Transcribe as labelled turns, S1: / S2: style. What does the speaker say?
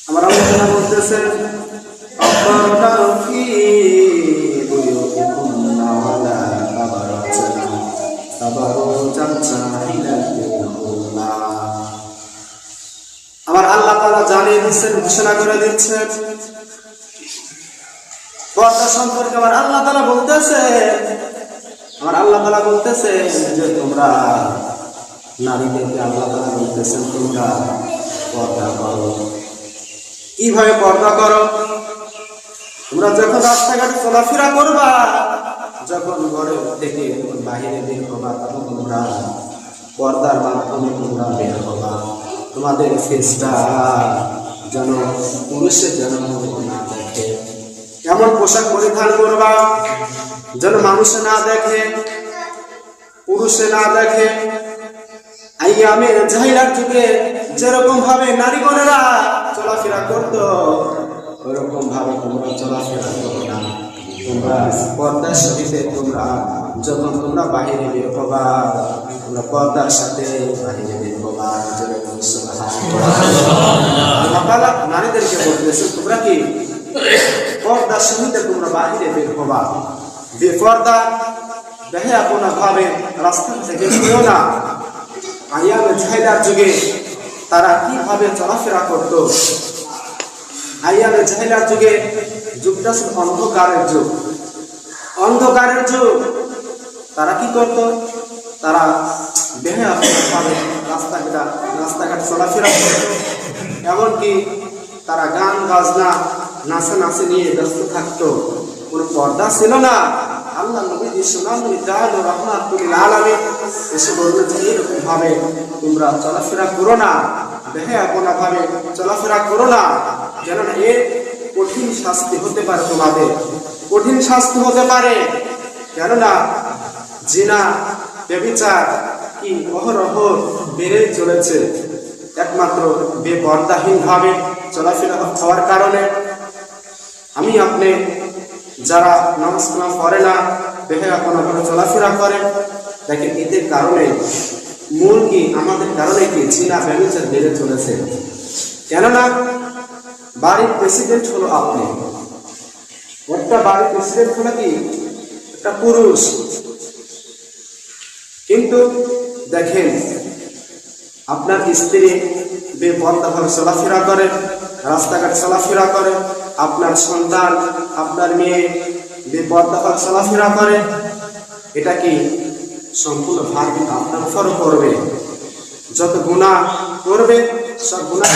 S1: আমার আল্লাহ তাআলা বলতেছেন আফারা ফি বুয়ুতিকুম ওয়ালা তাবারাজানা তাবারুজান জাহিলাতিল্লাহ। আমার আল্লাহ তাআলা জানিয়ে দিচ্ছেন, ঘোষণা করে দিচ্ছেন পর্দা সম্পর্কে। আমার আল্লাহ তাআলা বলতেছেন যে তোমরা নারীদেরকে আল্লাহ তাআলা বলতেছেন তোমরা পর্দা করো। কিভাবে পর্দা করো? তোমরা যখন রাস্তাঘাটে চলাফেরা করবা, যখন ঘরের থেকে বাহিরে বের হবা, তখন তোমরা পর্দার মাধ্যমে তোমরা বের হবা। তোমাদের ফেসটা যেন পুরুষের যেন না দেখে। এমন পোশাক পরিধান করবা যেন মানুষে না দেখে, পুরুষে না দেখে। আইয়ামে জাহিলার যুগে যেরকম ভাবে নারীগণেরা চলাফেরা করতো, ওরকম ভাবে তোমরা চলাফেরা করো না। তোমরা পর্দার সাথে তোমরা যখন তোমরা বাহিরে বের হবা, তোমরা পর্দার সাথে বাহিরে বের হবা। নারীদেরকে বলতেছে তোমরা কি পর্দার সাথে তোমরা বাহিরে বের হবা। বেপর্দা বেহায়াপনা ভাবে রাস্তা থেকে বেরো না। আইয়ামে জাহিলার যুগে তারা কিভাবে চলাফেরা করত? আইয়ামে জাহিলার যুগে যুগটা ছিল অন্ধকারের যুগ। অন্ধকারের যুগ। তারা কি করত? তারা বেহায়াপনাভাবে রাস্তাঘাট চলাফেরা করত। এমনকি তারা গান বাজনা নাচানাচি নিয়ে ব্যস্ত থাকতো। কোনো পর্দা ছিল না। আল্লাহ নবী রাহমাতুল আলামিন এসে বললেন যে এরকম ভাবে তোমরা চলাফেরা করো না, বেহায়াপনা ভাবে চলাফেরা করো না, যেন এর কঠিন শাস্তি হতে পারে। তোমাদের কঠিন শাস্তি হতে পারে। কেননা জিনা ব্যভিচার কি অহরহ বেড়ে চলেছে, একমাত্র বেপর্দাহীন ভাবে চলাফেরা হওয়ার কারণে। আমি আপনি যারা নামাজ কালাম পড়ে না, বেহায়াপনা করে চলাফেরা করে, দেখেন এদের কারণে মূল কি আমাদের কারণে কি জিনা ব্যভিচার বেড়ে চলেছে। কেননা বাড়ির প্রেসিডেন্ট হলো আপনি, একটা বাড়ির প্রেসিডেন্ট হলো কি একটা পুরুষ। কিন্তু দেখেন আপনার স্ত্রী বেপর্দাভাবে চলাফেরা করে, রাস্তাঘাট চলাফেরা করে, আপনার সন্তান আপনার মেয়ে বেপর্দাভাবে চলাফেরা করে, এটা কি সম্পূর্ণ ভার আপনার উপর পড়বে। যত গুনাহ করবে সব গুনাহ